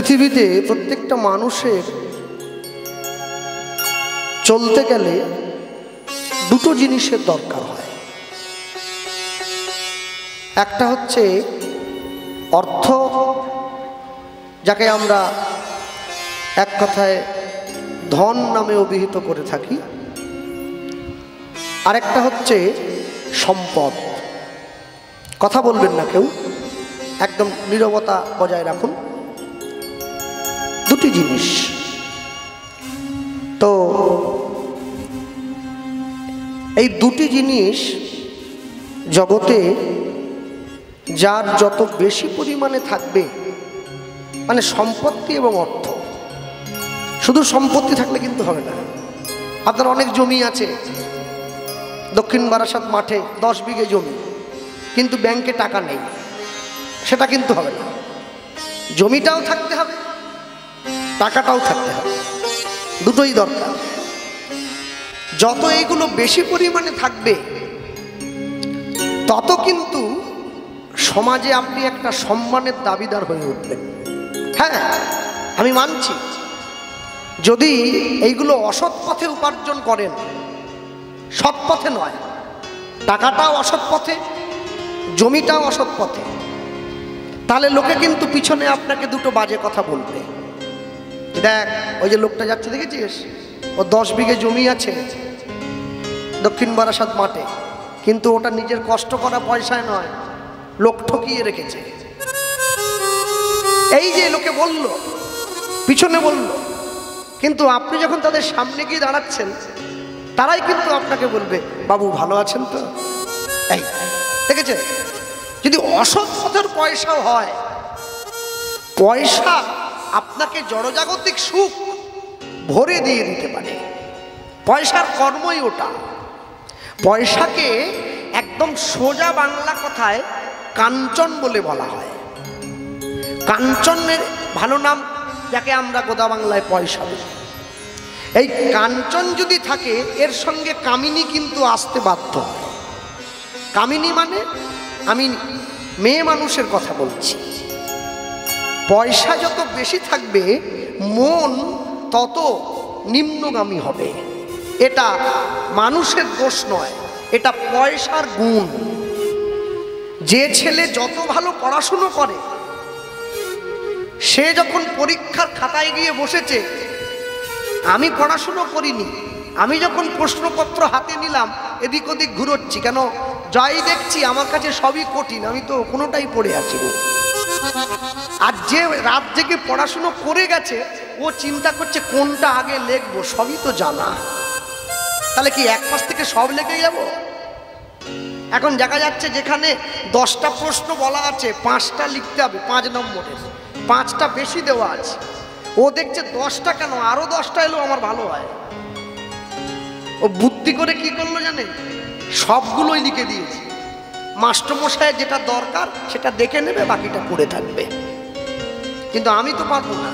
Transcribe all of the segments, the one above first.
পৃথিবীতে প্রত্যেকটা মানুষের চলতে গেলে দুটো জিনিসের দরকার হয়। একটা হচ্ছে অর্থ, যাকে আমরা এক কথায় ধন নামে অভিহিত করে থাকি। আরেকটা হচ্ছে সম্পদ। কথা বলবেন না কেউ, একদম নীরবতা বজায় রাখুন। দুটি জিনিস। তো এই দুটি জিনিস জগতে যার যত বেশি পরিমাণে থাকবে, মানে সম্পত্তি এবং অর্থ, শুধু সম্পত্তি থাকলে কিন্তু হবে না। আপনার অনেক জমি আছে, দক্ষিণ বারাসাত মাঠে 10 বিঘে জমি, কিন্তু ব্যাংকে টাকা নেই, সেটা কিন্তু হবে না। জমিটাও থাকতে হবে, টাকাটাও থাকতে হবে, দুটোই দরকার। যত এইগুলো বেশি পরিমাণে থাকবে তত কিন্তু সমাজে আপনি একটা সম্মানের দাবিদার হয়ে উঠবেন। হ্যাঁ, আমি মানছি, যদি এইগুলো অসৎ পথে উপার্জন করেন, সৎ পথে নয়, টাকাটাও অসৎ পথে, জমিটাও অসৎ পথে, তাহলে লোকে কিন্তু পিছনে আপনাকে দুটো বাজে কথা বলবে। দেখ, ওই যে লোকটা যাচ্ছে দেখেছিস, ও 10 বিঘে জমি আছে দক্ষিণ বারাসাত মাঠে, কিন্তু ওটা নিজের কষ্ট করা পয়সায় নয়, লোক ঠকিয়ে রেখেছে। এই যে লোকে বলল, পিছনে বলল, কিন্তু আপনি যখন তাদের সামনে গিয়ে দাঁড়াচ্ছেন, তারাই কিন্তু আপনাকে বলবে, বাবু ভালো আছেন তো? এই দেখেছেন, যদি অসৎ পথের পয়সাও হয়, পয়সা আপনাকে জড়জাগতিক সুখ ভরে দিয়ে দিতে পারে। পয়সার কর্মই ওটা। পয়সাকে একদম সোজা বাংলা কথায় কাঞ্চন বলে বলা হয়। কাঞ্চনের ভালো নাম, যাকে আমরা গোদা বাংলায় পয়সা বলি। এই কাঞ্চন যদি থাকে, এর সঙ্গে কামিনী কিন্তু আসতে বাধ্য। কামিনী মানে আমি মেয়ে মানুষের কথা বলছি। পয়সা যত বেশি থাকবে, মন তত নিম্নগামী হবে। এটা মানুষের দোষ নয়, এটা পয়সার গুণ। যে ছেলে যত ভালো পড়াশুনো করে, সে যখন পরীক্ষার খাতায় গিয়ে বসেছে, আমি পড়াশুনো করিনি, আমি যখন প্রশ্নপত্র হাতে নিলাম, এদিক ওদিক ঘুরোচ্ছি কেন, যাই দেখছি আমার কাছে সবই কঠিন, আমি তো কোনোটাই পড়ে আছি। আর যে রাত জেগে পড়াশুনো করে গেছে, ও চিন্তা করছে কোনটা আগে লিখবো, সবই তো জানা। তাহলে কি এক পাশ থেকে সব লিখে যাব? এখন দেখা যাচ্ছে যেখানে 10টা প্রশ্ন বলা আছে, 5টা লিখতে হবে 5 নম্বরের, 5টা বেশি দেওয়া আছে। ও দেখছে 10টা কেন, আরো 10টা এলো আমার ভালো হয়। ও বুদ্ধি করে কি করলো জানেন, সবগুলোই লিখে দিয়েছে। মাস্টারমশাই যেটা দরকার সেটা দেখে নেবে, বাকিটা পড়ে থাকবে। কিন্তু আমি তো পারবো না,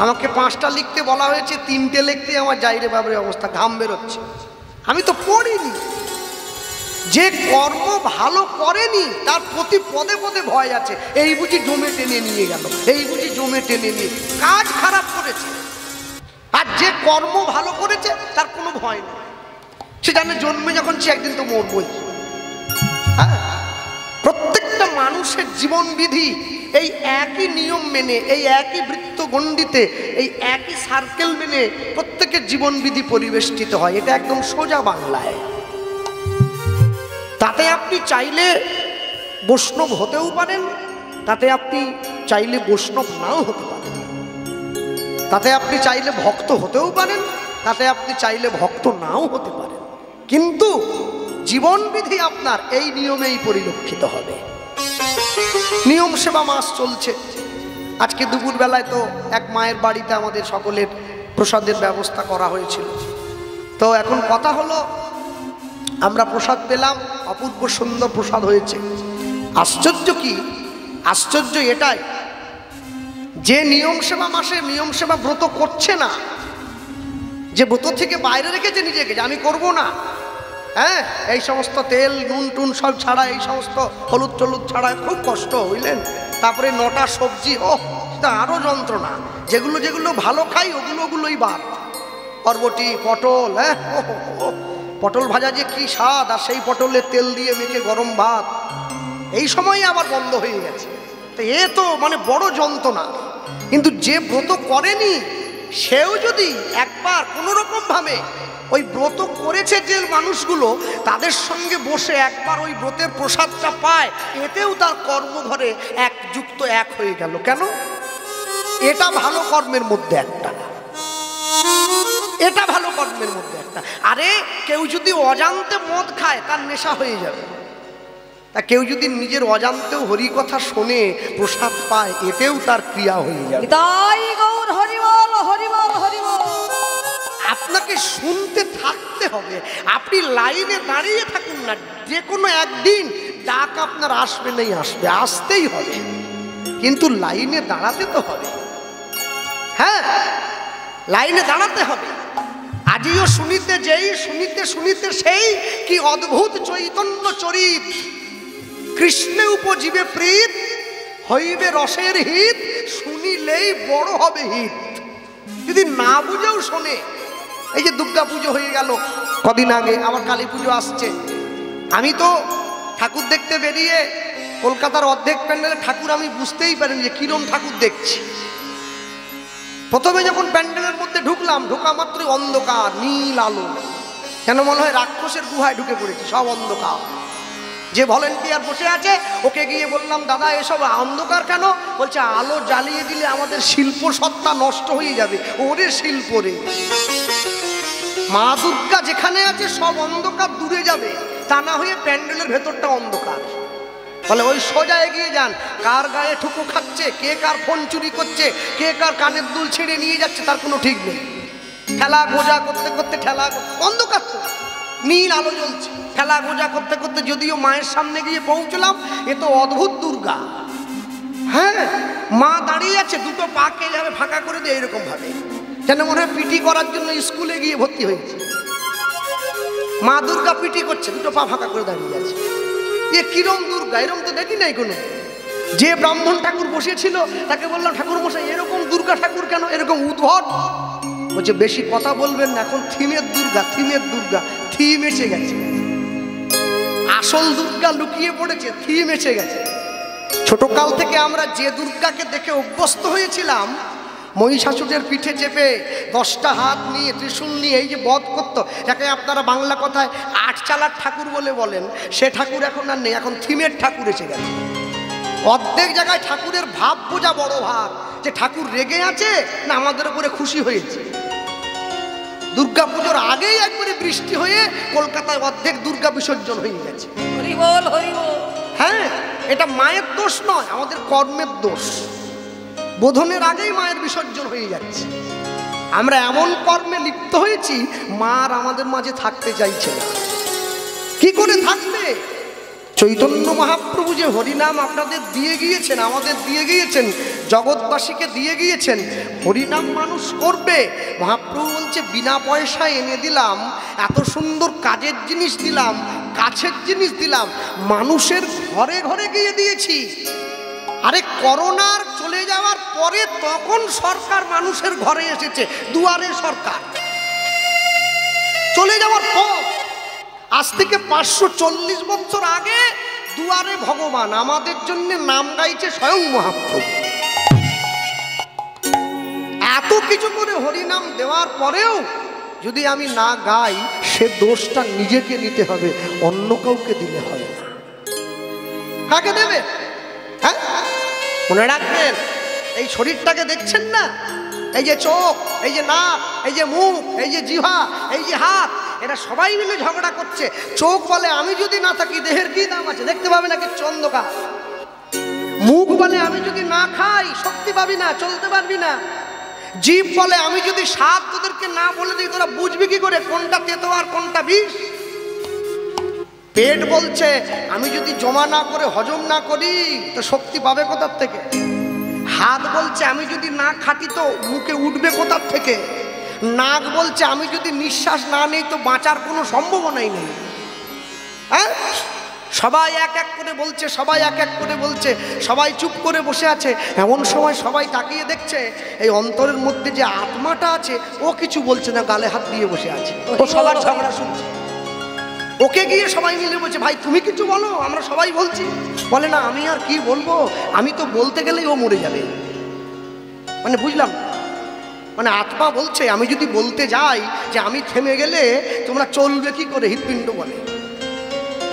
আমাকে 5টা লিখতে বলা হয়েছে, 3টে লিখতে আমার যাইরে বাবরে অবস্থা, ঘাম বেরোচ্ছে। আমি তো পড়িনি। যে কর্ম ভালো করেনি, তার প্রতি পদে পদে ভয় আছে। এই বুঝি জমে টেনে নিয়ে গেল, এই বুঝি জমে টেনে নিয়ে, কাজ খারাপ করেছে। আর যে কর্ম ভালো করেছে, তার কোনো ভয় নেই। সে জানে জন্মে যখন সে একদিন তো মরবই। হ্যাঁ, প্রত্যেকটা মানুষের জীবন বিধি এই একই নিয়ম মেনে, এই একই বৃত্তগণ্ডিতে, এই একই সার্কেল মেনে প্রত্যেকের জীবন বিধি পরিবেষ্টিত হয়। এটা একদম সোজা বাংলায়। তাতে আপনি চাইলে বৈষ্ণব হতেও পারেন, তাতে আপনি চাইলে বৈষ্ণব নাও হতে পারেন, তাতে আপনি চাইলে ভক্ত হতেও পারেন, তাতে আপনি চাইলে ভক্ত নাও হতে পারেন। কিন্তু জীবনবিধি আপনার এই নিয়মেই পরিলক্ষিত হবে। নিয়ম সেবা মাস চলছে। আজকে দুপুরবেলায় তো এক মায়ের বাড়িতে আমাদের সকলের প্রসাদের ব্যবস্থা করা হয়েছিল। তো এখন কথা হলো, আমরা প্রসাদ পেলাম, অপূর্ব সুন্দর প্রসাদ হয়েছে। আশ্চর্য কি, আশ্চর্য এটাই যে নিয়ম সেবা মাসে নিয়ম সেবা ব্রত করছে না, যে ব্রত থেকে বাইরে রেখেছে নিজেকে, যে আমি করব না, হ্যাঁ, এই সমস্ত তেল নুন টুন সব ছাড়া, এই সমস্ত হলুদ টলুদ ছাড়া, খুব কষ্ট, বুঝলেন। তারপরে 9টা সবজি, ও মধ্যে আরো যন্ত্রণা, যেগুলো যেগুলো ভালো খাই ওগুলোই বাদ। বরবটি, পটল, হ্যাঁ পটল ভাজা যে কি স্বাদ, আর সেই পটলের তেল দিয়ে মেখে গরম ভাত, এই সময় আবার বন্ধ হয়ে গেছে। তো এ তো মানে বড় যন্ত্রণা। কিন্তু যে ব্রত করেনি সেও যদি একবার কোনো রকম ভাবে ওই ব্রত করেছে যে মানুষগুলো, তাদের সঙ্গে বসে একবার ওই ব্রতের প্রসাদটা পায়, এতেও তার কর্মঘরে একযুক্ত এক হয়ে গেল। কেন? এটা ভালো কর্মের মধ্যে একটা, এটা ভালো কর্মের মধ্যে একটা। আরে কেউ যদি অজান্তে মদ খায় তার নেশা হয়ে যাবে, তা কেউ যদি নিজের অজান্তেও হরি কথা শোনে, প্রসাদ পায়, এতেও তার ক্রিয়া হয়ে যাবে। তাই গৌর হরি বল, হরি বল, হরি বল। আপনাকে শুনতে থাকতে হবে। আপনি লাইনে দাঁড়িয়ে থাকুন না, যে কোনো একদিন ডাক আপনার আসবে, নেই আসবে, আসতেই হবে, কিন্তু লাইনে দাঁড়াতে তো হবে। হ্যাঁ, লাইনে দাঁড়াতে হবে। আজিও শুনিতে যেই, শুনিতে শুনিতে সেই, কি অদ্ভুত চৈতন্য চরিত, কৃষ্ণে উপজীবে প্রীত, হইবে রসের হিত, শুনিলেই বড় হবে হিত। যদি না বুঝেও শোনে, এই যে দুর্গা পুজো হয়ে গেল কদিন আগে, আবার কালী পুজো আসছে। আমি তো ঠাকুর দেখতে বেরিয়ে কলকাতার অর্ধেক প্যান্ডেলে ঠাকুর আমি বুঝতেই পারিনি যে কিরম ঠাকুর দেখছি। প্রথমে যখন প্যান্ডেলের মধ্যে ঢুকলাম, ঢোকা মাত্রই অন্ধকার, নীল আলো, কেন মনে হয় রাক্ষসের গুহায় ঢুকে পড়েছি, সব অন্ধকার। যে ভলেন্টিয়ার বসে আছে ওকে গিয়ে বললাম, দাদা এসব অন্ধকার কেন? বলছে আলো জ্বালিয়ে দিলে আমাদের শিল্প সত্তা নষ্ট হয়ে যাবে। ওরে শিল্প রে, মা দুর্গা যেখানে আছে সব অন্ধকার দূরে যাবে, তা না হয়ে প্যান্ডেলের ভেতরটা অন্ধকার। বলে ওই সোজা এগিয়ে যান, কার গায়ে ঠুকো খাচ্ছে, কে কার ফোন চুরি করছে, কে কার কানের দুল ছিঁড়ে নিয়ে যাচ্ছে, তার কোনো ঠিক নেই। ঠেলা গোজা করতে করতে অন্ধকার তো, নীল আলো জ্বলছে, ঠেলা গোজা করতে করতে যদিও মায়ের সামনে গিয়ে পৌঁছলাম। এ তো অদ্ভুত দুর্গা। হ্যাঁ, মা দাঁড়িয়ে আছে, দুটো পা কে যাবে ফাঁকা করে দিয়ে এরকম ভাবে, যেন মনে হয় পিটি করার জন্য স্কুলে গিয়ে ভর্তি হয়েছে। মা দুর্গা পিটি করছে, দুটো পা ফাঁকা করে দাঁড়িয়ে আছে। এ কিরম দুর্গা, এরকম তো দেখি নাই কোনো। যে ব্রাহ্মণ ঠাকুর বসেছিল তাকে বললাম, ঠাকুর মশাই এরকম দুর্গা ঠাকুর কেন, এরকম উদ্ভট? বলছে বেশি কথা বলবেন না, এখন থিমের দুর্গা, থিমের দুর্গা, থিম এসে গেছে। আসল দুর্গা লুকিয়ে পড়েছে, থিম এসে গেছে। ছোটকাল থেকে আমরা যে দুর্গাকে দেখে অভ্যস্ত হয়েছিলাম, মহিষাসুরের পিঠে চেপে 10টা হাত নিয়ে ত্রিশূল নিয়ে এই যে বধ করতো, যাকে আপনারা বাংলা কথায় 8 চালার ঠাকুর বলে বলেন, সে ঠাকুর এখন আর নেই, এখন থিমের ঠাকুর এসে গেছে। অর্ধেক জায়গায় ঠাকুরের ভাব বোঝা বড় ভাব, যে ঠাকুর রেগে আছে না আমাদের উপরে খুশি হয়েছে। দুর্গা পুজোর আগেই একবারে বৃষ্টি হয়ে কলকাতায় অর্ধেক দুর্গা বিসর্জন হয়ে গেছে। হরি বল, হরি বল। হ্যাঁ, এটা মায়ের দোষ নয়, আমাদের কর্মের দোষ। বোধনের আগেই মায়ের বিসর্জন হয়ে যাচ্ছে। আমরা এমন কর্মে লিপ্ত হয়েছি, মা আর আমাদের মাঝে থাকতে চাইছে না। কি করে থাকবে? চৈতন্য মহাপ্রভু যে হরিনাম আপনাদের দিয়ে গিয়েছেন, আমাদের দিয়ে গিয়েছেন, জগৎবাসীকে দিয়ে গিয়েছেন, হরিনাম মানুষ করবে। মহাপ্রভু বলছে বিনা পয়সায় এনে দিলাম, এত সুন্দর কাজের জিনিস দিলাম, কাছের জিনিস দিলাম, মানুষের ঘরে ঘরে গিয়ে দিয়েছি। আরে করোনার চলে যাওয়ার পরে তখন সরকার মানুষের ঘরে এসেছে, দুয়ারে সরকার চলে যাওয়ার পর। আজ থেকে 540 বছর আগে দুয়ারে ভগবান আমাদের জন্য নাম গাইছে স্বয়ং মহাপ্রভু। এত কিছু করে হরিনাম দেওয়ার পরেও যদি আমি না গাই, সে দোষটা নিজেকে নিতে হবে, অন্য কাউকে দিলে হবে না। কাকে দেবে? হ্যাঁ, মনে রাখবেন, এই শরীরটাকে দেখছেন না, এই যে চোখ, এই যে নাক, এই যে মুখ, এই যে জিহ্বা, এই যে হাত, এরা সবাই মিলে ঝগড়া করছে। চোখ বলে আমি যদি না থাকি দেহের কি দাম আছে, দেখতে পাবে না কিচ্ছু, অন্ধকার। মুখ বলে আমি যদি না খাই শক্তি পাবি না, চলতে পারবি না। জিভ বলে আমি যদি স্বাদ তোদেরকে না বলে দিই তোরা বুঝবি কি করে কোনটা তেতো আর কোনটা বিষ। পেট বলছে আমি যদি জমা না করে হজম না করি তো শক্তি পাবে কোথার থেকে। হাত বলছে আমি যদি না খাটি তো মুখে উঠবে কোথার থেকে। নাক বলছে আমি যদি নিঃশ্বাস না নেই তো বাঁচার কোনো সম্ভাবনাই নেই। হ্যাঁ, সবাই এক এক করে বলছে, সবাই এক এক করে বলছে, সবাই চুপ করে বসে আছে। এমন সময় সবাই তাকিয়ে দেখছে এই অন্তরের মধ্যে যে আত্মাটা আছে ও কিছু বলছে না, গালে হাত দিয়ে বসে আছে। ও সবার ঝগড়া শুনছে। ওকে গিয়ে সবাই মিলে বলছে, ভাই তুমি কিছু বলো, আমরা সবাই বলছি। বলে না, আমি আর কি বলবো, আমি তো বলতে গেলেই ও মরে যাবে। মানে বুঝলাম, মানে আত্মা বলছে আমি যদি বলতে যাই যে আমি থেমে গেলে তোমরা চলবে কি করে, হৃৎপিণ্ড বলে।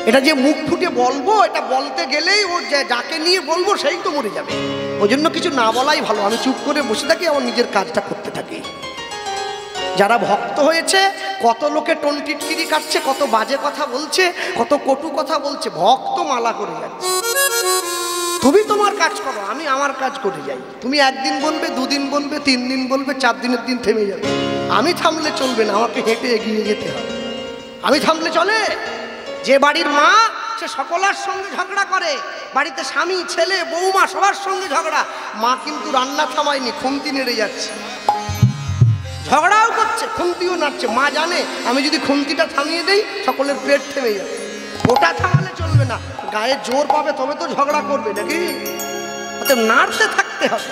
এটা যে মুখ ফুটে বলবো, এটা বলতে গেলেই ও যাকে নিয়ে বলবো সেই তো মরে যাবে। ওই জন্য কিছু না বলাই ভালো। আমি চুপ করে বসে থাকি, আমার নিজের কাজটা করতে থাকি। যারা ভক্ত হয়েছে, কত লোকে টনটিটকিরি কাটছে, কত বাজে কথা বলছে, কত কটু কথা বলছে, ভক্ত মালা করে যাচ্ছে। তুমি তোমার কাজ করো, আমি আমার কাজ করে যাই। তুমি একদিন বলবে, দুদিন বলবে, 3 দিন বলবে, 4 দিনের দিন থেমে যাবে। আমি থামলে চলবে না, আমাকে হেঁটে এগিয়ে যেতে হবে। আমি থামলে চলে? যে বাড়ির মা, সে সকলের সঙ্গে ঝগড়া করে, বাড়িতে স্বামী, ছেলে, বৌমা সবার সঙ্গে ঝগড়া। মা কিন্তু রান্না থামায়নি, খুন্তি নেড়ে যাচ্ছে, ঝগড়াও করছে, খুন্তিও নাড়ছে। মা জানে আমি যদি খুন্তিটা থামিয়ে দেই সকলের পেট থেমে যাবে। ওটা থামালে চলবে না, গায়ে জোর পাবে তবে তো ঝগড়া করবে নাকি। অতএব নাড়তে থাকতে হবে।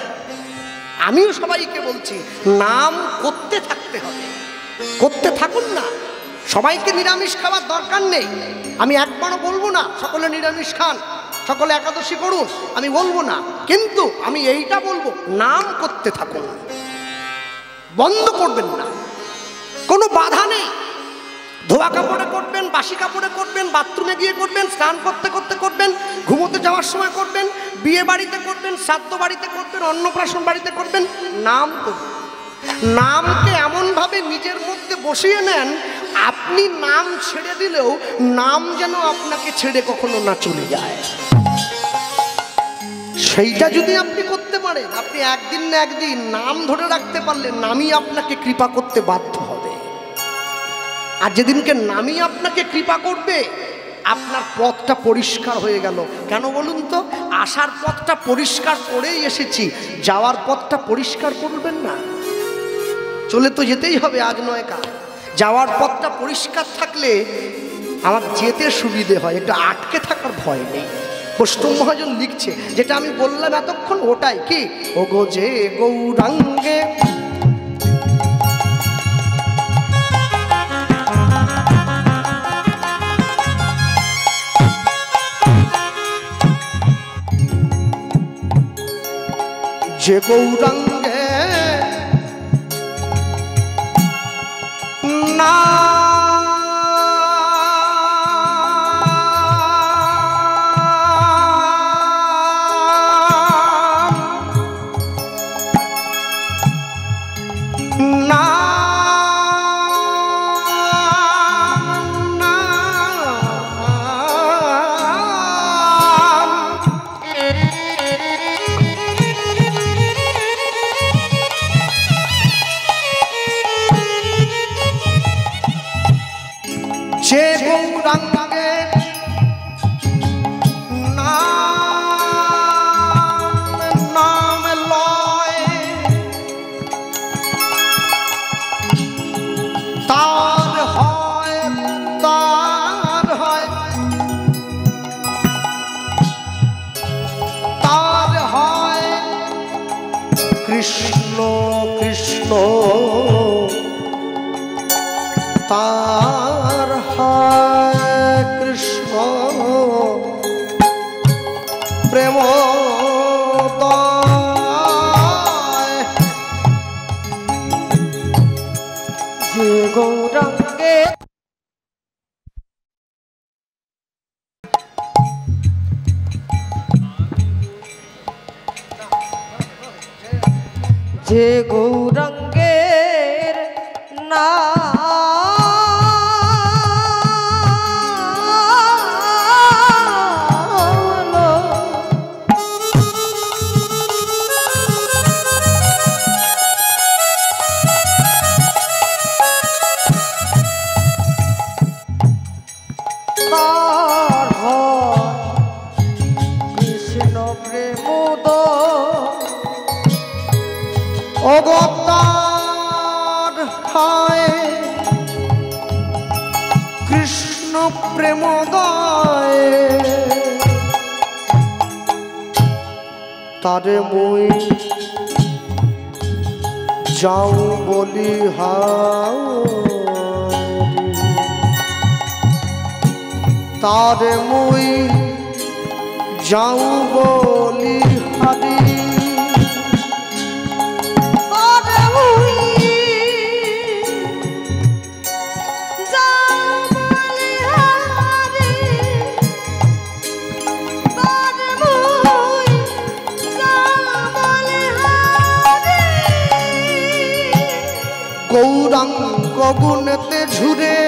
আমিও সবাইকে বলছি, নাম করতে থাকতে হবে। করতে থাকুন না। সবাইকে নিরামিষ খাবার দরকার নেই, আমি একবারও বলবো না সকলে নিরামিষ খান, সকলে একাদশী করুন, আমি বলবো না। কিন্তু আমি এইটা বলবো, নাম করতে থাকুন, বন্ধ করবেন না। কোনো বাধা নেই। ধোয়া কাপড়ে করবেন, বাসি কাপড়ে করবেন, বাথরুমে গিয়ে করবেন, স্নান করতে করতে করবেন, ঘুমোতে যাওয়ার সময় করবেন, বিয়ে বাড়িতে করবেন, শ্রাদ্ধ বাড়িতে করবেন, অন্নপ্রাশন বাড়িতে করবেন। নাম করবেন। নামকে এমনভাবে নিজের মধ্যে বসিয়ে নেন, আপনি নাম ছেড়ে দিলেও নাম যেন আপনাকে ছেড়ে কখনো না চলে যায়। সেইটা যদি আপনি করতে পারেন, আপনি একদিন না একদিন নাম ধরে রাখতে পারলে নামই আপনাকে কৃপা করতে বাধ্য হবে। আর যেদিনকে নামই আপনাকে কৃপা করবে, আপনার পথটা পরিষ্কার হয়ে গেল। কেন বলুন তো? আসার পথটা পরিষ্কার করেই এসেছি, যাওয়ার পথটা পরিষ্কার করবেন না? চলে তো যেতেই হবে, আজ নয় কাল। যাওয়ার পথটা পরিষ্কার থাকলে আমার যেতে সুবিধে হয়, একটু আটকে থাকার ভয় নেই। বৈষ্ণব মহাজন লিখছে, যেটা আমি বললাম এতক্ষণ, ওটাই কি, ও গো যে গৌরাঙ্গে যে গৌরাঙ্গে না যে গৌরাঙ্গে নাম লয়, তার হয় তার হয় তার হয় কৃষ্ণ কৃষ্ণ, তার হয় কৃষ্ণ প্রেম যে গৌরাঙ্গে যে গৌরাঙ্গের কৃষ্ণ প্রেমোদ অবতার হয় কৃষ্ণ প্রেমোদয়। তারে মুই যাও বলি তারে মুই যাও বলি হারি গৌরাঙ্গ গুণেতে ঝুরে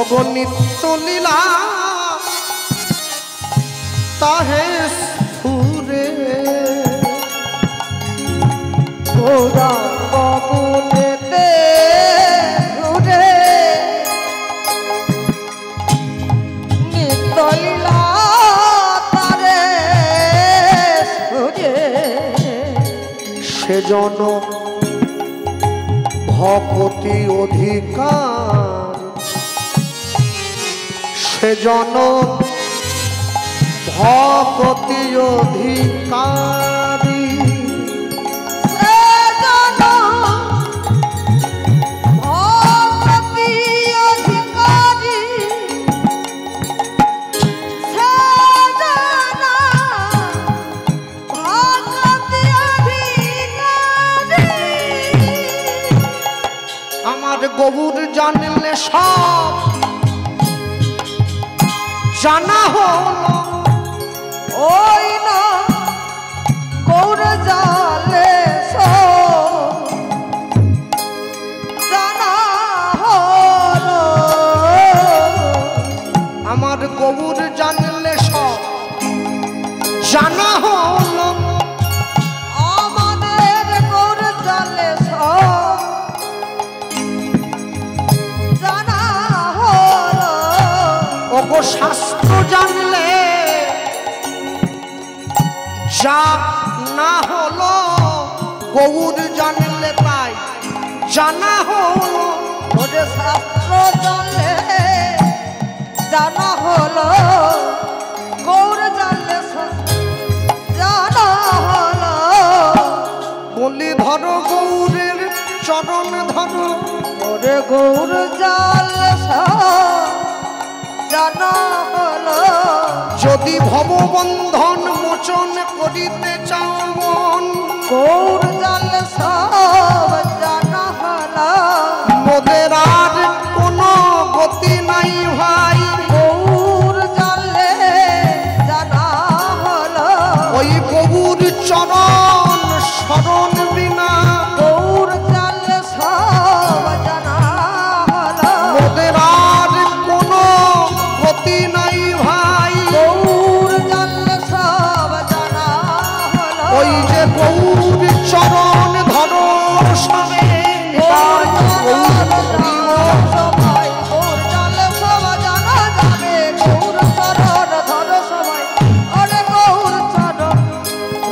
অগণিত লীলা তাহে স্ফুরে গৌরাঙ্গ গুণেতে ঝুরে নিত্য লীলা তারে স্ফুরে সেজন ভকতি অধিকার সেজন ভকতি অধিকারী আমার গৌর জানলে সব জানা হলো ওই না গৌর জালে জানা হলো আমার গৌর জানলে সব জানা হলো আমাদের গৌর জালে জানা হলো ওগো শাস্ত্র জানলে যা না হলো গৌর জানলে তাই জানা হলো ওরে শাস্ত্র জানলে জানা হলো গৌর জানলে জানা হলো বলি ধরো গৌরের চরণ ধরো ওরে গৌর জানলে জানা হলো যদি ভববন্ধন মোচন করিতে চাও মন গৌর জানলে সব জানা হলো মোদের আর কোনো গতি নাই ভাই গৌর জানলে জানা হলো ওই গৌর চরণ শরণ বিনা গৌর জানলে সব জানা হলো মোদের আর কোনো গতি নাই ভাই গৌর জানলে সব জানা হলো ওই যে গৌর চরণ ধরো সবে গৌর সবাই গৌর জানলে সব জানা যাবে গৌর চরণ ধরো সবাই ওরে গৌর চরণ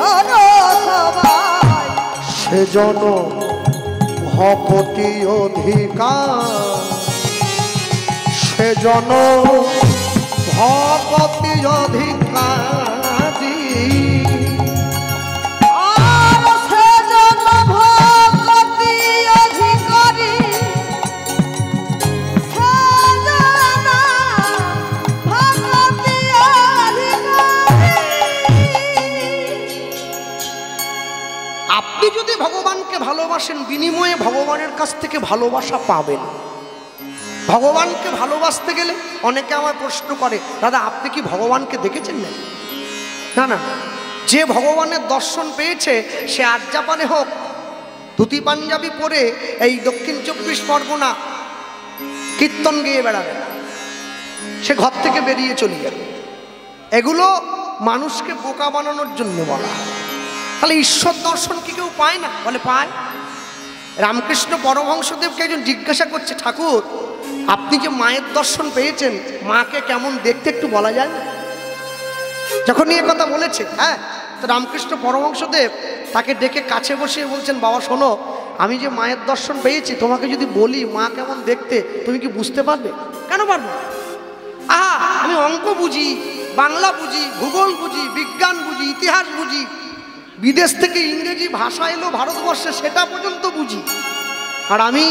ধরো সবাই সেজন ভকতি অধিকার সেজন ভকতি অধিকারী আর সেজন ভক্তি অধিকারী সেজন ভক্তি আপনি যদি ভগবানকে ভালোবাসেন বিনিময়ে ভগবানের কাছ থেকে ভালোবাসা পাবেন ভগবানকে ভালোবাসতে গেলে অনেকে আমায় প্রশ্ন করে দাদা আপনি কি ভগবানকে দেখেছেন না না যে ভগবানের দর্শন পেয়েছে সে আজ জাপানে হোক ধুতি পাঞ্জাবি পরে এই দক্ষিণ 24 পরগনা কীর্তন গেয়ে বেড়াবে সে ঘর থেকে বেরিয়ে চলে যাবে এগুলো মানুষকে বোকা বানানোর জন্য বলা তাহলে ঈশ্বর দর্শন কি কেউ পায় না বলে পায় রামকৃষ্ণ পরমহংসদেবকে একজন জিজ্ঞাসা করছে ঠাকুর আপনি যে মায়ের দর্শন পেয়েছেন মাকে কেমন দেখতে একটু বলা যায় না যখন এই কথা বলেছে হ্যাঁ তো রামকৃষ্ণ পরমহংসদেব তাকে ডেকে কাছে বসিয়ে বলছেন বাবা শোনো আমি যে মায়ের দর্শন পেয়েছি তোমাকে যদি বলি মা কেমন দেখতে তুমি কি বুঝতে পারবে কেন পারবে আহা আমি অঙ্ক বুঝি বাংলা বুঝি, ভূগোল বুঝি, বিজ্ঞান বুঝি, ইতিহাস বুঝি, বিদেশ থেকে ইংরেজি ভাষা এলো ভারতবর্ষে সেটা পর্যন্ত বুঝি। আর আমি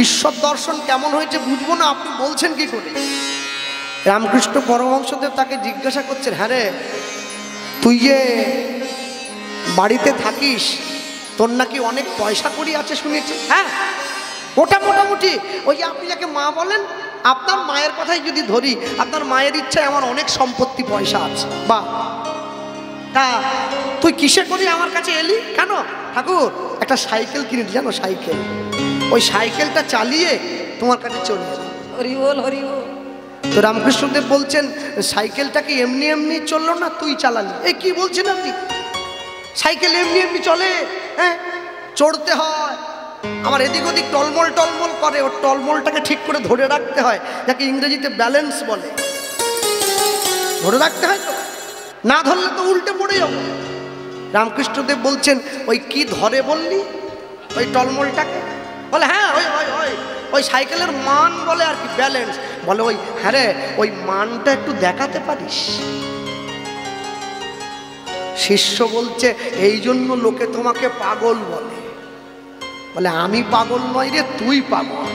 ঈশ্বর দর্শন কেমন হয়েছে বুঝবো না, আপনি বলছেন কি করে? রামকৃষ্ণ পরমহংসদেব তাকে জিজ্ঞাসা করছেন, হ্যাঁ রে, তুই যে বাড়িতে থাকিস তোর নাকি অনেক পয়সা কড়ি আছে শুনেছি। হ্যাঁ, ওটা মোটামুটি ওই যে আপনি যাকে মা বলেন, আপনার মায়ের কথাই যদি ধরি, আপনার মায়ের ইচ্ছায় আমার অনেক সম্পত্তি পয়সা আছে। বা তা তুই কিসে করি আমার কাছে এলি কেন? ঠাকুর একটা সাইকেল কিনেছি জানো, সাইকেল, ওই সাইকেলটা চালিয়ে তোমার কাছে চলে এলাম। হরি বল, হরি বল। তো রামকৃষ্ণদেব বলছেন, সাইকেলটা কি এমনি এমনি চললো না, তুই চালালি? এই কি বলছেন আপনি? সাইকেল এমনি এমনি চলে? হ্যাঁ, চড়তে হয়, আমার এদিক ওদিক টলমল টলমল করে, ওর টলমলটাকে ঠিক করে ধরে রাখতে হয়, যাকে ইংরেজিতে ব্যালেন্স বলে। ধরে রাখতে হয় তো, না ধরলে তো উল্টে পড়ে যাবো। রামকৃষ্ণদেব বলছেন, ওই কি ধরে বললি ওই টলমলটাকে? বলে হ্যাঁ, ওই ওই ওই ওই সাইকেলের মান বলে আর কি, ব্যালেন্স বলে। ওই হ্যাঁ রে, ওই মানটা একটু দেখাতে পারিস? শিষ্য বলছে, এই জন্য লোকে তোমাকে পাগল বলে। বলে আমি পাগল নই রে, তুই পাগল।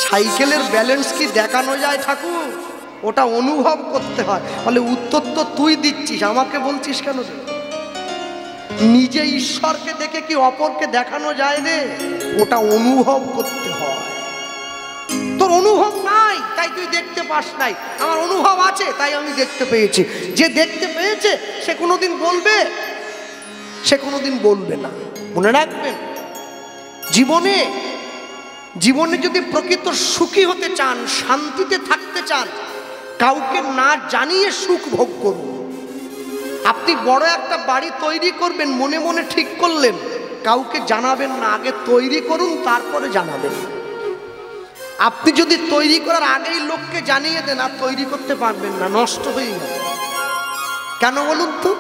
সাইকেলের ব্যালেন্স কি দেখানো যায় ঠাকুর? ওটা অনুভব করতে হয়। বলে উত্তর তো তুই দিচ্ছিস, আমাকে বলছিস কেন? নিজে ঈশ্বরকে দেখে কি অপরকে দেখানো যায় রে? ওটা অনুভব করতে হয়। তোর অনুভব নাই তাই তুই দেখতে পাস নাই, আমার অনুভব আছে তাই আমি দেখতে পেয়েছি। যে দেখতে পেয়েছে সে কোনোদিন বলবে? সে কোনোদিন বলবে না। মনে রাখবেন, জীবনে জীবনে যদি প্রকৃত সুখী হতে চান, শান্তিতে থাকতে চান, কাউকে না জানিয়ে সুখ ভোগ করুন। আপনি বড় একটা বাড়ি তৈরি করবেন, মনে মনে ঠিক করলেন, কাউকে জানাবেন না, আগে তৈরি করুন তারপরে জানাবেন। আপনি যদি তৈরি করার আগেই লোককে জানিয়ে দেন, আর তৈরি করতে পারবেন না, নষ্ট হয়ে যাবে। কেন বলুন তো?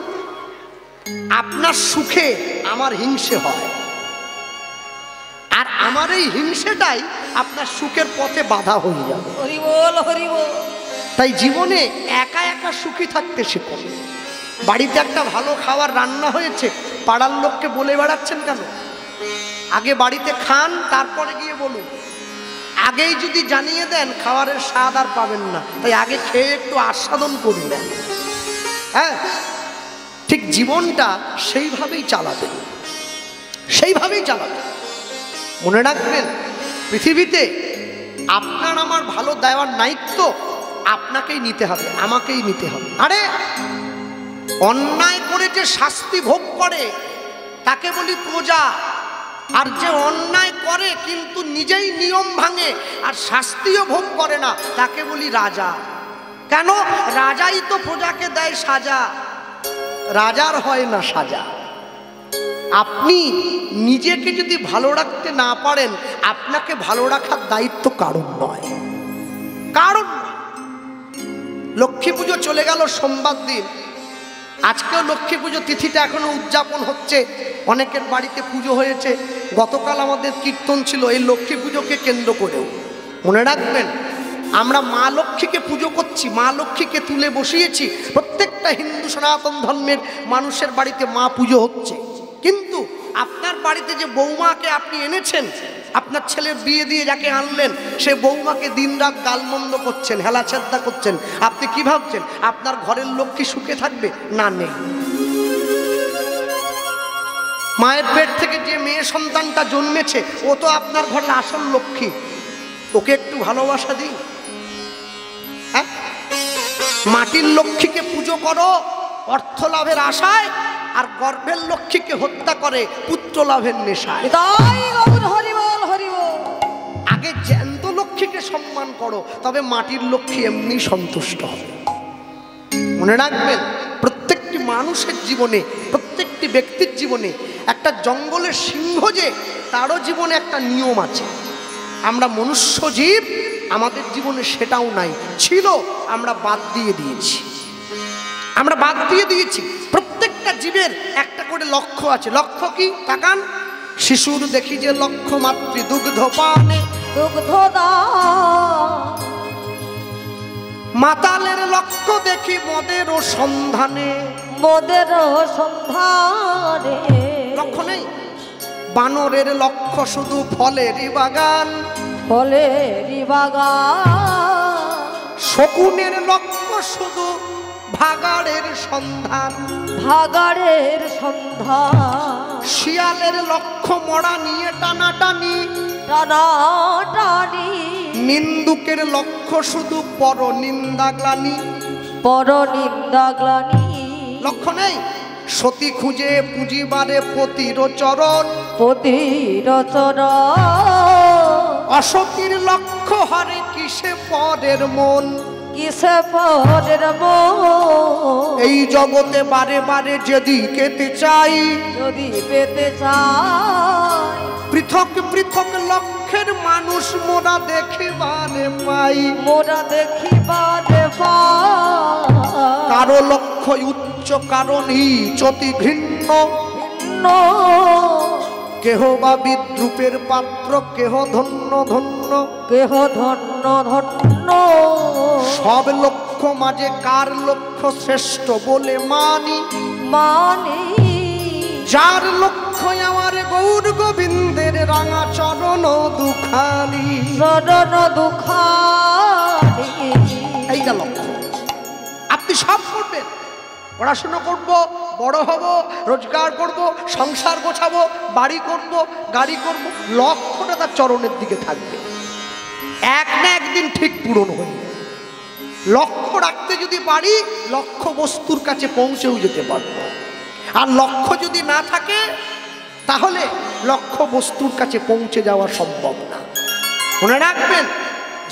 আপনার সুখে আমার হিংসে হয়, আর আমার এই হিংসেটাই আপনার সুখের পথে বাধা হয়ে যাবে। হরি বল, হরি বল। তাই জীবনে একা একা সুখী থাকতে শিখুন। বাড়িতে একটা ভালো খাবার রান্না হয়েছে, পাড়ার লোককে বলে বেড়াচ্ছেন কেন? আগে বাড়িতে খান, তারপরে গিয়ে বলুন। আগেই যদি জানিয়ে দেন, খাবারের স্বাদ আর পাবেন না। তাই আগে খেয়ে একটু আস্বাদন করবেন। হ্যাঁ, ঠিক জীবনটা সেইভাবেই চালাবেন, সেইভাবেই চালাবেন। মনে রাখবেন, পৃথিবীতে আপনার আমার ভালো দেওয়ার দায়িত্ব আপনাকেই নিতে হবে, আমাকেই নিতে হবে। আরে অন্যায় করে যে শাস্তি ভোগ করে তাকে বলি প্রজা, আর যে অন্যায় করে কিন্তু নিজেই নিয়ম ভাঙে আর শাস্তিও ভোগ করে না তাকে বলি রাজা। কেন? রাজাই তো প্রজাকে দেয় সাজা, রাজার হয় না সাজা। আপনি নিজেকে যদি ভালো রাখতে না পারেন, আপনাকে ভালো রাখার দায়িত্ব কারণ নয়, কারণ। লক্ষ্মী পুজো চলে গেল সোমবার দিন, আজকেও লক্ষ্মী পুজো তিথিটা এখনো উদযাপন হচ্ছে, অনেকের বাড়িতে পুজো হয়েছে। গতকাল আমাদের কীর্তন ছিল এই লক্ষ্মী পুজোকে কেন্দ্র করেও। মনে রাখবেন, আমরা মা লক্ষ্মীকে পুজো করছি, মা লক্ষ্মীকে তুলে বসিয়েছি। প্রত্যেকটা হিন্দু সনাতন ধর্মের মানুষের বাড়িতে মা পুজো হচ্ছে, কিন্তু আপনার বাড়িতে যে বৌমাকে আপনি এনেছেন, আপনার ছেলের বিয়ে দিয়ে যাকে আনলেন, সে বৌমাকে দিনরাত গালমন্দ করছেন, হেলাছেদ্দা করছেন। আপনি কি ভাবছেন আপনার ঘরের লক্ষ্মী সুখে থাকবে? না, নেই। মায়ের পেট থেকে যে মেয়ে সন্তানটা জন্মেছে, ও তো আপনার ঘরের আসল লক্ষ্মী, ওকে একটু ভালোবাসা দিন। হ্যাঁ, মাটির লক্ষ্মীকে পুজো করো অর্থ লাভের আশায়, আর গর্ভের লক্ষ্মীকে হত্যা করে পুত্র লাভের নেশায়। হরি বল, হরি বল। আগে জ্যান্ত লক্ষ্মীকে সম্মান করো, তবে মাটির লক্ষ্মী এমনি সন্তুষ্ট হবে। মনে রাখবেন, প্রত্যেকটি মানুষের জীবনে, প্রত্যেকটি ব্যক্তির জীবনে একটা জঙ্গলের সিংহ যে, তারও জীবনে একটা নিয়ম আছে। আমরা মনুষ্য জীব, আমাদের জীবনে সেটাও নাই, ছিল, আমরা বাদ দিয়ে দিয়েছি। আমরা বাদ দিয়ে দিয়েছি। প্রত্যেকটা জীবের একটা করে লক্ষ্য আছে। লক্ষ্য কি? তাকান, শিশুর দেখি যে লক্ষ্য মাতৃ দুগ্ধ পানে, দুগ্ধ মাতালের লক্ষ্য দেখি মদেরও সন্ধানে, মোদেরও সন্ধানে। লক্ষ্য নেই। বানরের লক্ষ্য শুধু ফলেরই বাগান, ফলেরই বাগান। শকুনের লক্ষ্য শুধু ভাগাড়ের সন্ধান, ভাগাড়ের সন্ধান। শিয়ালের লক্ষ্য মরা নিয়ে টানাটানি, টানাটানি। নিন্দুকের লক্ষ্য শুধু পরনিন্দা গ্লানি, পরনিন্দা গ্লানি। লক্ষ্য নেই। সতী খুঁজে পুঁজিবারে পতির চরণ, পতির চরণ। অসতীর লক্ষ্য হারে কিসে পরের মন, কিসে পরের মন। এই জগতে বারে বারে যেদিকে চাই, যদি পেতে চাই পৃথক পৃথক লক্ষ্যের মানুষ মোরা দেখিবারে পাই। মোরা দেখিবারে পাই। কারো লক্ষ্য উচ্চ কারো নীচ অতি ঘৃণ্য, ভিন্ন কেহ বা বিদ্রুপের পাত্র, কেহ ধন্য ধন্য। কেহ ধন্য ধন্য। সব লক্ষ্য মাঝে কার লক্ষ্য শ্রেষ্ঠ বলে মানি, মানি যার লক্ষ্য আমার গৌর গোবিন্দের রাঙা চরণ দুখানি। চরণ দুখানি। এইটা লক্ষ্য। আপনি সব করবেন, পড়াশোনা করব, বড় হব, রোজগার করব, সংসার গোছাবো, বাড়ি করব, গাড়ি করব, লক্ষ্যটা তার চরণের দিকে থাকবে। এক না একদিন ঠিক পূরণ হয়ে লক্ষ্য রাখতে যদি পারি, লক্ষ্য বস্তুর কাছে পৌঁছেও যেতে পারবো। আর লক্ষ্য যদি না থাকে তাহলে লক্ষ্য বস্তুর কাছে পৌঁছে যাওয়া সম্ভব না। মনে রাখবেন,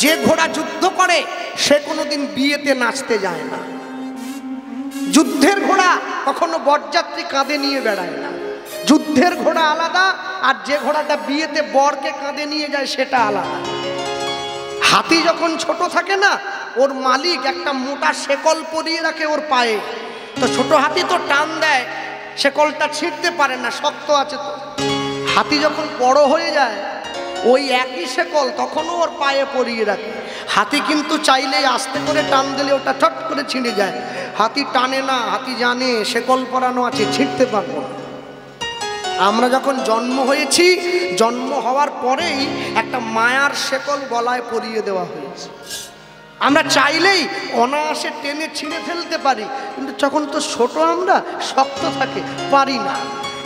যে ঘোড়া যুদ্ধ করে সে কোনোদিন বিয়েতে নাচতে যায় না। যুদ্ধের ঘোড়া কখনো বরযাত্রী কাঁধে নিয়ে বেড়ায় না। যুদ্ধের ঘোড়া আলাদা, আর যে ঘোড়াটা বিয়েতে বরকে কাঁধে নিয়ে যায় সেটা আলাদা। হাতি যখন ছোট থাকে না, ওর মালিক একটা মোটা শেকল পরিয়ে রাখে ওর পায়ে, তো ছোট হাতি তো টান দেয়, শেকলটা ছিঁড়তে পারে না, শক্ত আছে তো। হাতি যখন বড় হয়ে যায়, ওই একই শেকল তখনও ওর পায়ে পরিয়ে রাখে। হাতি কিন্তু চাইলেই আস্তে করে টান দিলে ওটা ঠট করে ছিঁড়ে যায়। হাতি টানে না, হাতি জানে শেকল পরানো আছে, ছিঁড়তে পারবো না। আমরা যখন জন্ম হয়েছি, জন্ম হওয়ার পরেই একটা মায়ার শেকল গলায় পরিয়ে দেওয়া হয়েছে। আমরা চাইলেই অনায়াসে টেনে ছিঁড়ে ফেলতে পারি, কিন্তু যখন তো ছোট আমরা, শক্ত থাকে, পারি না।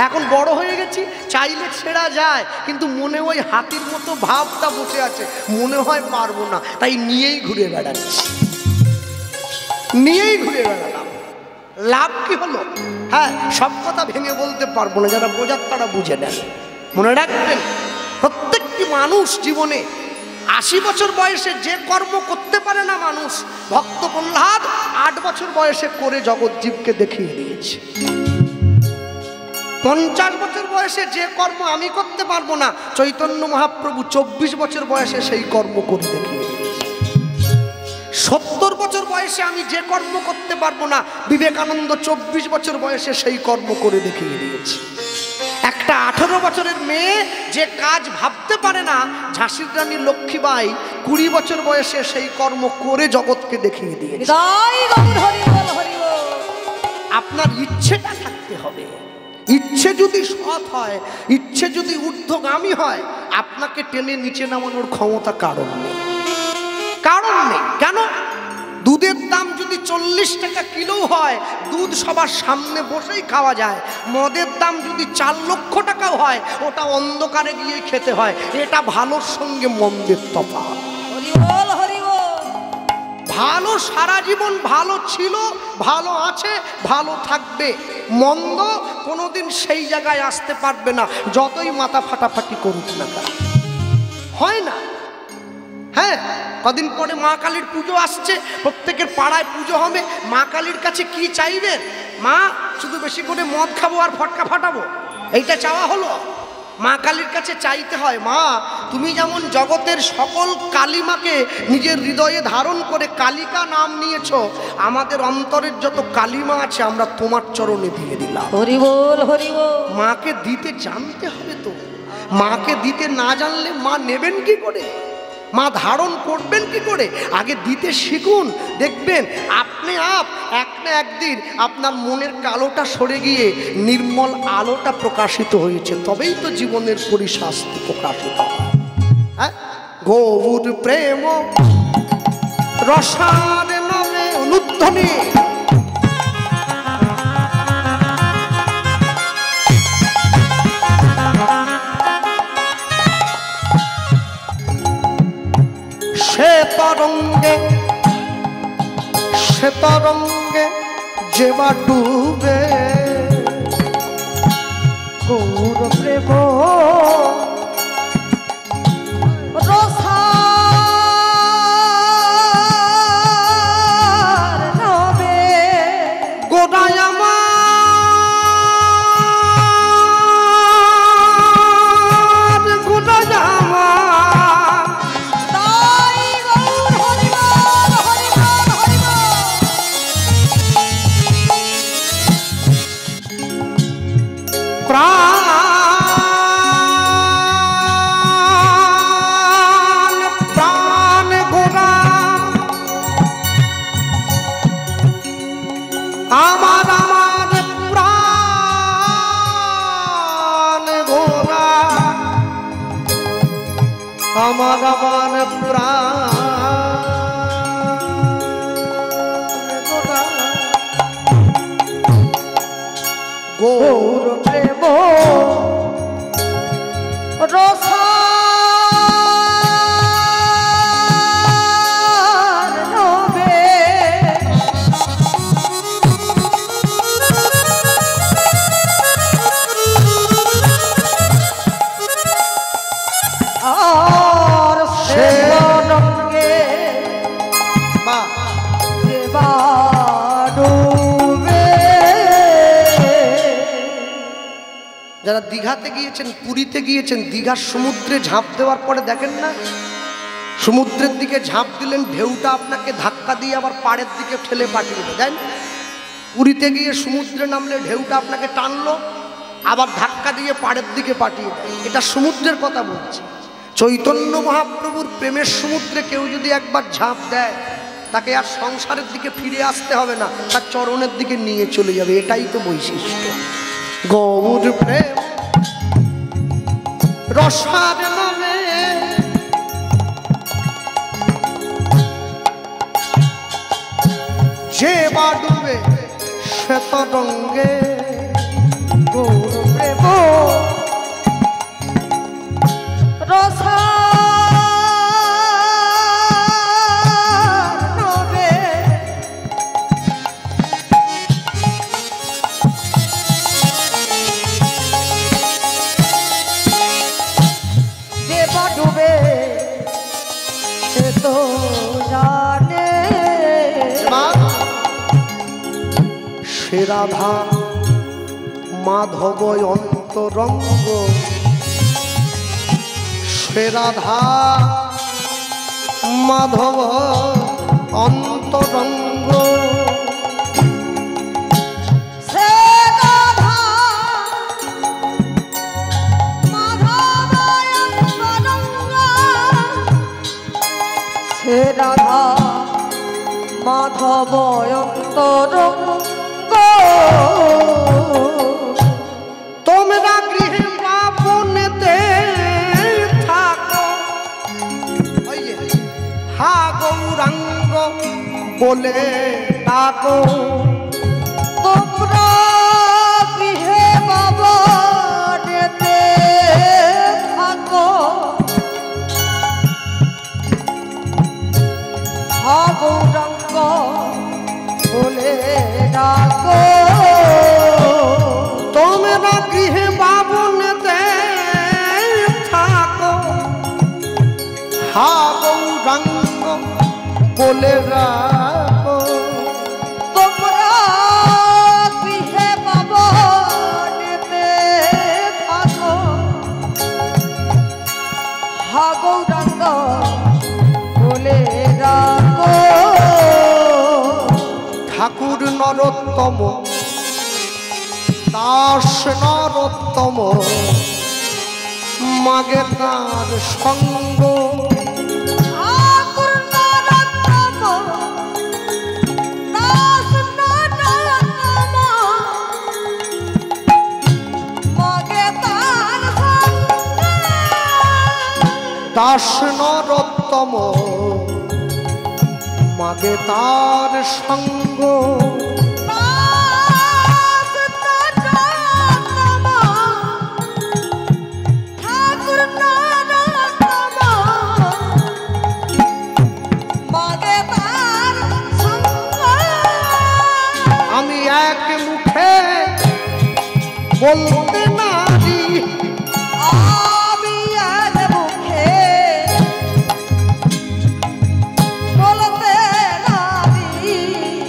এখন বড় হয়ে গেছি, চাইলে ছেঁড়া যায়, কিন্তু মনে ওই হাতির মতো ভাবটা বসে আছে, মনে হয় পারবো না, তাই নিয়েই ঘুরে বেড়াচ্ছি, নিয়েই ঘুরে বেড়ালাম। লাভ কি হলো? হ্যাঁ, সব কথা ভেঙে বলতে পারবো না, যারা বোঝার তারা বুঝে নেন। মনে রাখবেন, প্রত্যেকটি মানুষ জীবনে 80 বছর বয়সে যে কর্ম করতে পারে না মানুষ, ভক্ত প্রহ্লাদ 8 বছর বয়সে করে জগৎজীবকে দেখিয়ে দিয়েছে। 50 বছর বয়সে যে কর্ম আমি করতে পারবো না, চৈতন্য মহাপ্রভু 24 বছর বয়সে সেই কর্ম করে দেখিয়ে দিয়েছে। 70 বছর বয়সে আমি যে কর্ম করতে পারবো না, বিবেকানন্দ 24 বছর বয়সে সেই কর্ম করে দেখিয়ে দিয়েছে। একটা 18 বছরের মেয়ে যে কাজ ভাবতে পারে না, ঝাঁসির রানী লক্ষ্মীবাই 20 বছর বয়সে সেই কর্ম করে জগৎকে দেখিয়ে দিয়েছে। আপনার ইচ্ছেটা থাকতে হবে। ইচ্ছে যদি সৎ হয়, ইচ্ছে যদি ঊর্ধ্বগামী হয়, আপনাকে টেনে নিচে নামানোর ক্ষমতা কারণ নেই, কারণ নেই। কেন? দুধের দাম যদি 40 টাকা কিলো হয়, দুধ সবার সামনে বসেই খাওয়া যায়। মদের দাম যদি 4 লক্ষ টাকাও হয়, ওটা অন্ধকারে গিয়ে খেতে হয়। এটা ভালোর সঙ্গে মন্দের তফাৎ। ভালো সারা জীবন ভালো ছিল, ভালো আছে, ভালো থাকবে। মন্দ কোনোদিন সেই জায়গায় আসতে পারবে না, যতই মাথা ফাটাফাটি করুক না কেন। হয় না? হ্যাঁ, কদিন পরে মা কালীর পুজো আসছে, প্রত্যেকের পাড়ায় পুজো হবে। মা কালীর কাছে কি চাইবেন? মা, শুধু বেশি করে মদ খাবো আর ফটকা ফাটাবো, এইটা চাওয়া হলো? মা কালীর কাছে চাইতে হয়, মা তুমি যেমন জগতের সকল কালিমাকে নিজের হৃদয়ে ধারণ করে কালিকা নাম নিয়েছো, আমাদের অন্তরের যত কালিমা আছে আমরা তোমার চরণে দিয়ে দিলাম। হরি বল, হরি বল। মাকে দিতে জানতে হবে তো। মাকে দিতে না জানলে মা নেবেন কি করে? মা ধারণ করবেন কি করে? আগে দিতে শিখুন, দেখবেন আপনি এক না একদিন আপনার মনের কালোটা সরে গিয়ে নির্মল আলোটা প্রকাশিত হয়েছে, তবেই তো জীবনের পরিশাস্তি প্রকাশিত হয়। হ্যাঁ, গৌর প্রেম রসার নামে অনুধ্বনি সে তরঙ্গে যেবা ডুবে, গৌর প্রেম রসার নামে গোড়ায় আমার, গোড়ায় আমার, তাই গৌর হরিবল হরিবল হরিবল। প্রাণ প্রাণ গোড়া আমার, আমার প্রাণ গোড়া, আমার আমার প্রাণ গোড়া, গৌর প্রেম রসার নামে আর সে রঙ্গে বা যেবা ডুবে। যারা দীঘাতে গিয়েছেন, পুরীতে গিয়েছেন, দীঘার সমুদ্রে ঝাঁপ দেওয়ার পরে দেখেন না, সমুদ্রের দিকে ঝাঁপ দিলেন, ঢেউটা আপনাকে ধাক্কা দিয়ে আবার পাড়ের দিকে ঠেলে পাঠিয়ে দেয়, তাই না? পুরীতে গিয়ে সমুদ্রে নামলে ঢেউটা আপনাকে টানলো, আবার ধাক্কা দিয়ে পাড়ের দিকে পাঠিয়ে দেয়। এটা সমুদ্রের কথা বলছি। চৈতন্য মহাপ্রভুর প্রেমের সমুদ্রে কেউ যদি একবার ঝাঁপ দেয়, তাকে আর সংসারের দিকে ফিরে আসতে হবে না, তার চরণের দিকে নিয়ে চলে যাবে। এটাই তো বৈশিষ্ট্য। গৌর প্রেম রসার নামে যে বা ডুবে সে তরঙ্গে, গৌর প্রেম রসার নামে যেবা ডুবে সে তো জানে। সে রাধা মাধব অন্তরঙ্গ, সে রাধা মাধব অন্তরঙ্গ, সে রাধা মাধব অন্তরঙ্গ, সে রাধা মাধব অন্তরঙ্গ। তোমরা গৃহে বাপনেতে থাকো, ওই যে হা গৌরাঙ্গ বলে ডাকো, তোমরা গৃহে বাবনেতে থাকো, হা গৌরাঙ্গ বলে ডাকো। তোমরা গৃহে বাবনেতে থাকো, হা গৌরাঙ্গ বলে রাখো, তোমরা গৃহে বাবনেতে থাকো, হা গৌরাঙ্গ বলে রাখো। ঠাকুর নরোত্তম দাস নরোত্তম, মাগে তার সঙ্গ, দাস নরোত্তম মাগে তার সঙ্গ আমি এক মুখে বলতে নারি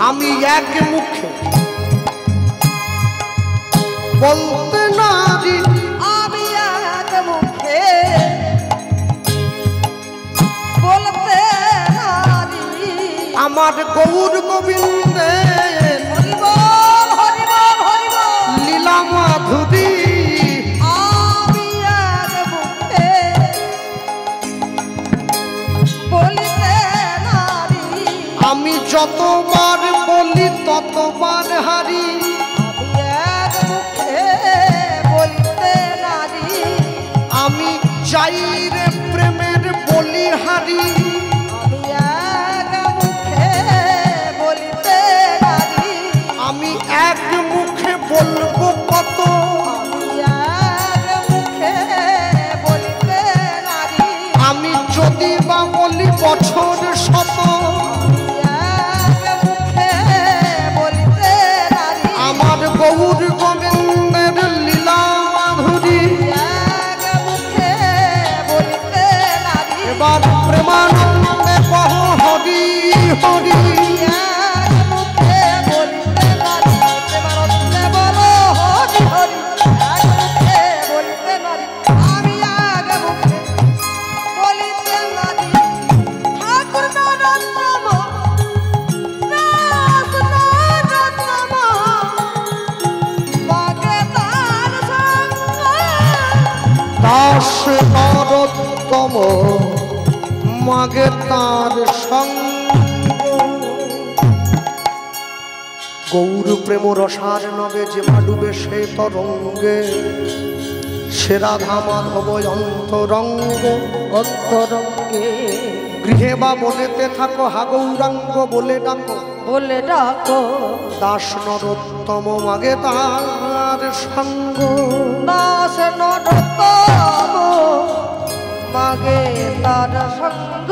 আমি এক মুখে বলতে নারি আমি এক মুখে বলতে নারি আমার গৌর গোবিন্দে হরিবল হরিবল হরিবল লীলা মাধুরী আমি এক মুখে বলতে নারি আমি যতবার বলি ততবার হারি আমি এক মুখে বলতে নারি আমি চাই রে প্রেমের বলি হারি আমি এক মুখে বলতে নারি আমি এক মুখে বলবো কত আমি এক মুখে বলতে নারি আমি যদি বা বলি বছর শত আমার গৌর গোবিন্দের লীলা মাধুরী এবার প্রেমানন্দে কহ হরি হরি দাস নরোত্তম মাগে তার সঙ্গ গৌর প্রেম রসার নবে যে ডুবে সে তরঙ্গে সে রাধা মাধব অন্তরঙ্গ অন্তরঙ্গে গৃহে বা বলেতে থাকো হা গৌরাঙ্গ বলে ডাকো বলে ডাকো দাস নরোত্তম মাগে তার সঙ্গ দাস নরোত্তম মাগে তার সঙ্গ